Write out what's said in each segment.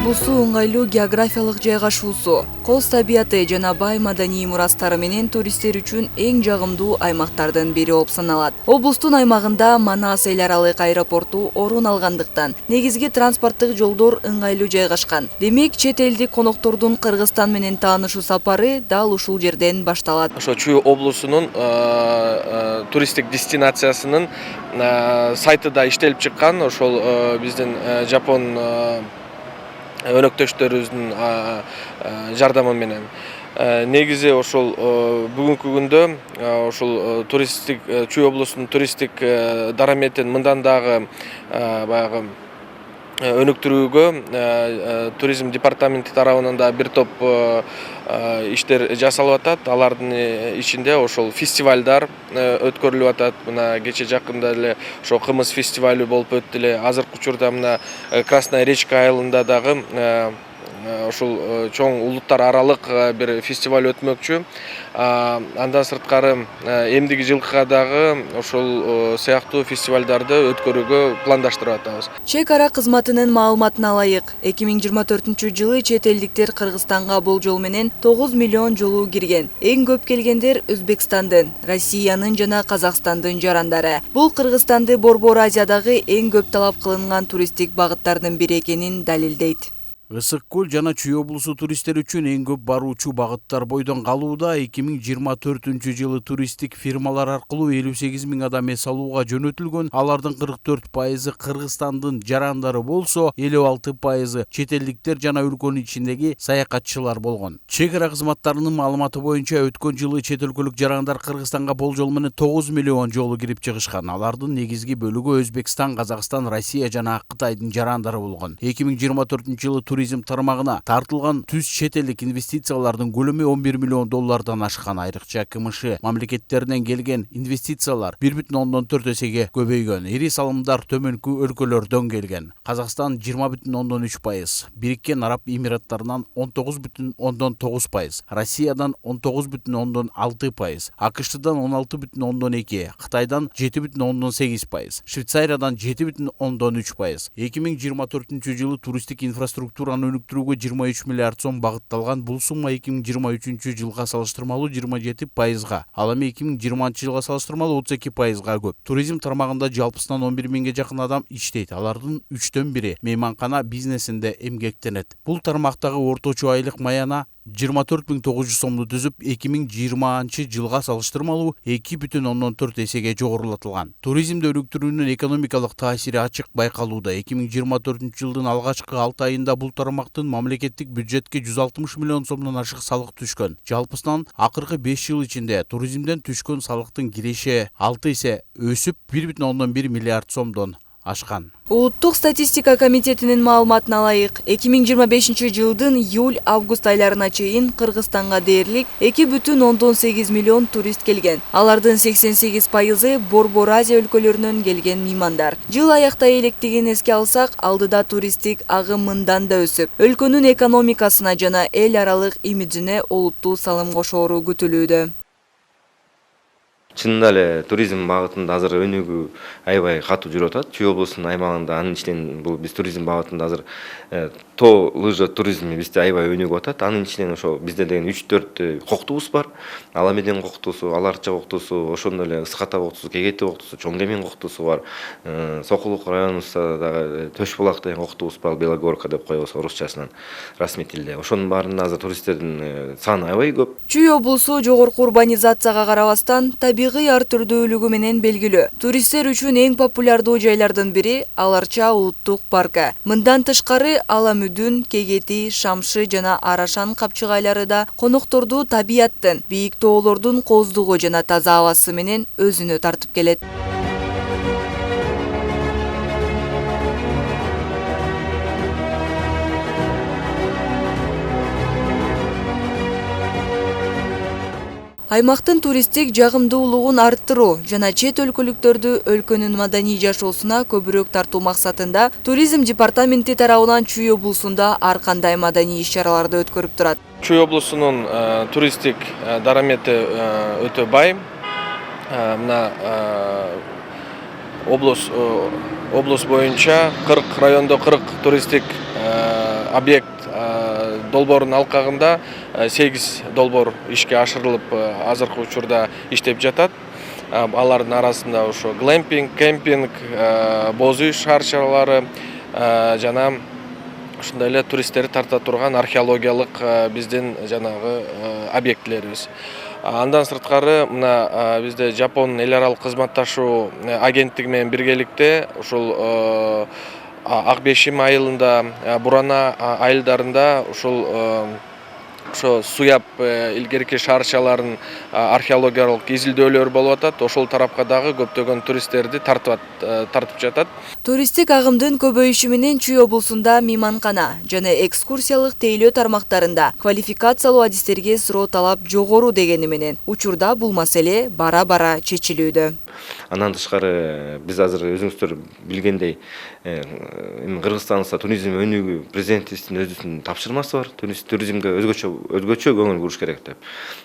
облусу ыңгайлуу географиялык жайгашуусу, коз табияты жана бай маданий мурастары менен туристтер үчүн эң жагымдуу аймактардын бири болуп саналат. Облустун аймагында Манас эл аралык аэропорту орун алгандыктан, негизги транспорттук жолдор ыңгайлуу жайгашкан. Демек, чет элдик коноктордун Кыргызстан менен таанышуу сапары дал ушул жерден башталат. Ошо Чүй облусунун туристтик дестинациясынын сайтыда иштелип чыккан, ошол биздин жапон өнөктөштөрүбүздүн жардамы менен. Негизи ошол бүгүнкү күндө ошол туристтик Чүй облусунун туристтик дараметин мындан дагы баягы өнүктүрүүгө туризм департаменти тарабынан да бир топ иштер жасалып атат. Алардын ичинде ошол фестивалдар өткөрүлүп атат. Мына кече жакында эле ошо кымыз фестивалы болуп өттү эле. Азыркы учурда мына Красная речка айылында дагы ошол чоң улуттар аралык бир фестиваль өтмөкчү. Андан сырткары эмдиги жылкыга дагы ошол сыяктуу фестивалдарды өткөрүүгө пландаштырып атабыз. Чек ара кызматынын маалыматына ылайык, 2024-жылы чет элдиктер Кыргызстанга болжол менен 9 миллион жолу кирген. Эң көп келгендер Өзбекстандын, Россиянын жана Казакстандын жарандары. Бул Кыргызстанды Борбор Азиядагы эң көп талап кылынган туристтик багыттардын бири экенин далилдейт. Ысык көл жана Чүй облусу туристтер үчүн эң көп баруучу багыттар бойдон калууда. 2024-жылы туристтик фирмалар аркылуу 58 000 адам эс алууга жөнөтүлгөн. Алардын 44% Кыргызстандын жарандары болсо, 56% чет элдиктер жана өлкөнүн ичиндеги саякатчылар болгон. Чек ара кызматтарынын маалыматы боюнча өткөн жылы чет өлкөлүк жарандар Кыргызстанга болжол менен 9 миллион жолу кирип чыгышкан. Алардын негизги бөлүгү Өзбекстан, Казакстан, Россия жана Кытайдын жарандары болгон. 2024-жылы туризм тармагына тартылган түз чет элдик инвестициялардын көлөмү 11 миллион доллардан ашкан. Айрыкча КМШ мамлекеттеринен келген инвестициялар 1,4 эсеге көбөйгөн. Ири салымдар төмөнкү өлкөлөрдөн келген. Казакстан 20,3%, Бириккен Араб Эмираттарынан 19,9%, Россиядан 19,6%, АКШдан 16,2%, Кытайдан 7,8%, Швейцариядан 7,3%. 2024-жылы туристтик инфраструктураны өнүктүрүүгө 23 миллиард сом багытталган. Бул сумма 2023-жылга салыштырмалуу 27%, ал эми 2020-жылга салыштырмалуу 32%га көп. Туризм тармагында жалпысынан 11 миңге жакын адам иштейт. Алардын 3төн бири мейманкана бизнесинде эмгектенет. Бул тармактагы орточо айлык маяна 24.900 сомду түзүп, 2020-жылга салыштырмалуу 2,4 эсеге жогорулатылган. Туризмди өнүктүрүүнүн экономикалык таасири ачык байкалууда. 2024-жылдын алгачкы 6 айында бул тармактын мамлекеттик бюджетке 160 миллион сомдон ашык салык түшкөн. Жалпысынан акыркы 5 жыл ичинде туризмден түшкөн салыктын киреши 6 эсе өсүп 1,1 миллиард сомдон ашкан. Улуттук статистика комитетинин маалыматына ылайык, 2025-жылдын июль-август айларына чейин Кыргызстанга дээрлик 2,8 миллион турист келген. Алардын 88% Борбор Азия өлкөлөрүнөн келген меймандар. Жыл аяктай электигин эске алсак, алдыда туристтик агым мындан да өсүп, өлкөнүн экономикасына жана эл аралык имиджине олуттуу салым кошоору күтүлүүдө. Чынында эле туризм багытында азыр өнүгүү аябай катуу жүрүп атат. Чүй облусунун аймагында анын ичинен бул биз туризм багытында азыр тоо лыжа туризми бизде аябай өнүгүп атат. Анын ичинен ошо бизде деген 3-4 коктубуз бар. Аламеден коктусу, Аларча коктусу, ошондой эле Ысык Ата коктусу, Кегети коктусу, Чоң Демен коктусу бар. Сокулук районубузда дагы Төш Булак деген коктубуз бар, Белогорка деп коебуз орусчасынан, расмий тилде. Ошонун баарында азыр туристтердин саны аябай көп. Чүй облусу жогорку урбанизацияга карабастан табигый ар түрдүүлүгү менен белгилүү. Туристтер үчүн эң популярдуу жайлардын бири Аларча улуттук паркы. Мындан тышкары Аламүдүн, Кегети, Шамшы жана Арашан капчыгайлары да конокторду табияттын, бийик тоолордун кооздугу жана таза абасы менен өзүнө тартып келет. Аймактын туристтик жагымдуулугун арттыруу жана чет өлкөлүктөрдү өлкөнүн маданий жашоосуна көбүрөөк тартуу максатында туризм департаменти тарабынан Чүй облусунда ар кандай маданий иш-чараларды өткөрүп турат. Чүй облусунун туристтик дарамети өтө бай. Мына облус боюнча 40 райондо 40 туристтик объект долбоордун алкагында 8 долбоор ишке ашырылып азыркы учурда иштеп жатат. Алардын арасында ошо глэмпинг, кемпинг, боз үй шаарчалары жана ушундай эле туристтерди тарта турган археологиялык биздин жанагы объектилерибиз. Андан сырткары мына бизде Жапон эл аралык кызматташуу агенттиги менен биргеликте ушул Акбешим айылында, Бурана айылдарында ушул ошо Суяб илгерки шаарчаларын археологиялык изилдөөлөр болуп атат. Ошол тарапка дагы көптөгөн туристтерди тартып жатат. Туристтик агымдын көбөйүшү менен Чүй облусунда мейманкана жана экскурсиялык тейлөө тармактарында квалификациялуу адистерге суроо талап жогору дегени менен учурда бул маселе бара-бара чечилүүдө. Андан тышкары биз азыр өзүңүздөр билгендей Кыргызстанда туризм өнүгүү президентибиздин өзүнүн тапшырмасы бар. Туризмге өзгөчө көңүл буруш керек деп.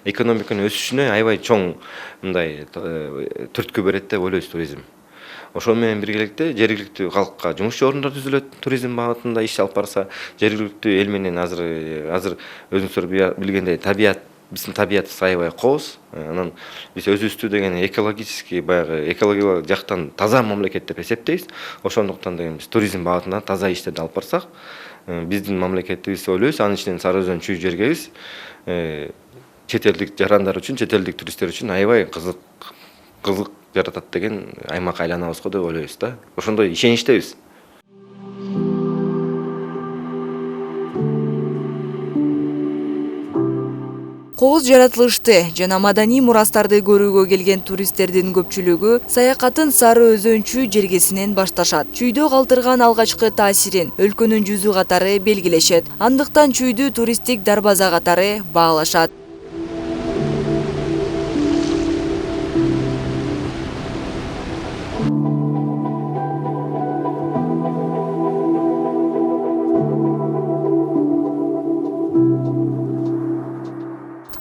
Экономиканын өсүшүнө аябай чоң мындай түрткү берет деп ойлойбуз туризм. Ошол менен биргеликте жергиликтүү калкка жумуш орундар түзүлөт, туризм багытында иш алып барса, жергиликтүү эл менен азыр өзүңүздөр билгендей биздин табиятыбыз аябай кооз. Анан биз өзүбүздү деген экологический баягы экологиялык жактан таза мамлекет деп эсептейбиз. Ошондуктан деген биз туризм багытында таза иштерди алып барсак, биздин мамлекетибиз ойлойбуз, анын ичинен Сары Өзөн Чүй жергебиз чет элдик жарандар үчүн, чет элдик туристтер үчүн аябай кызык жаратат деген аймак айланабыз го деп ойлойбуз да. Ошондой ишеничтебиз. Кооз жаратылышты жана маданий мурастарды көрүүгө келген туристтердин көпчүлүгү саякатын Сары Өзөн Чүй жергесинен башташат. Чүйдө калтырган алгачкы таасирин өлкөнүн жүзү катары белгилешет. Андыктан Чүйдү туристтик дарбаза катары баалашат.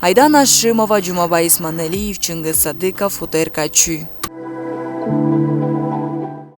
Айдана Ашимова, Жумабай Исманалиев, Чыңгыз Садыков, УТРК Чүй.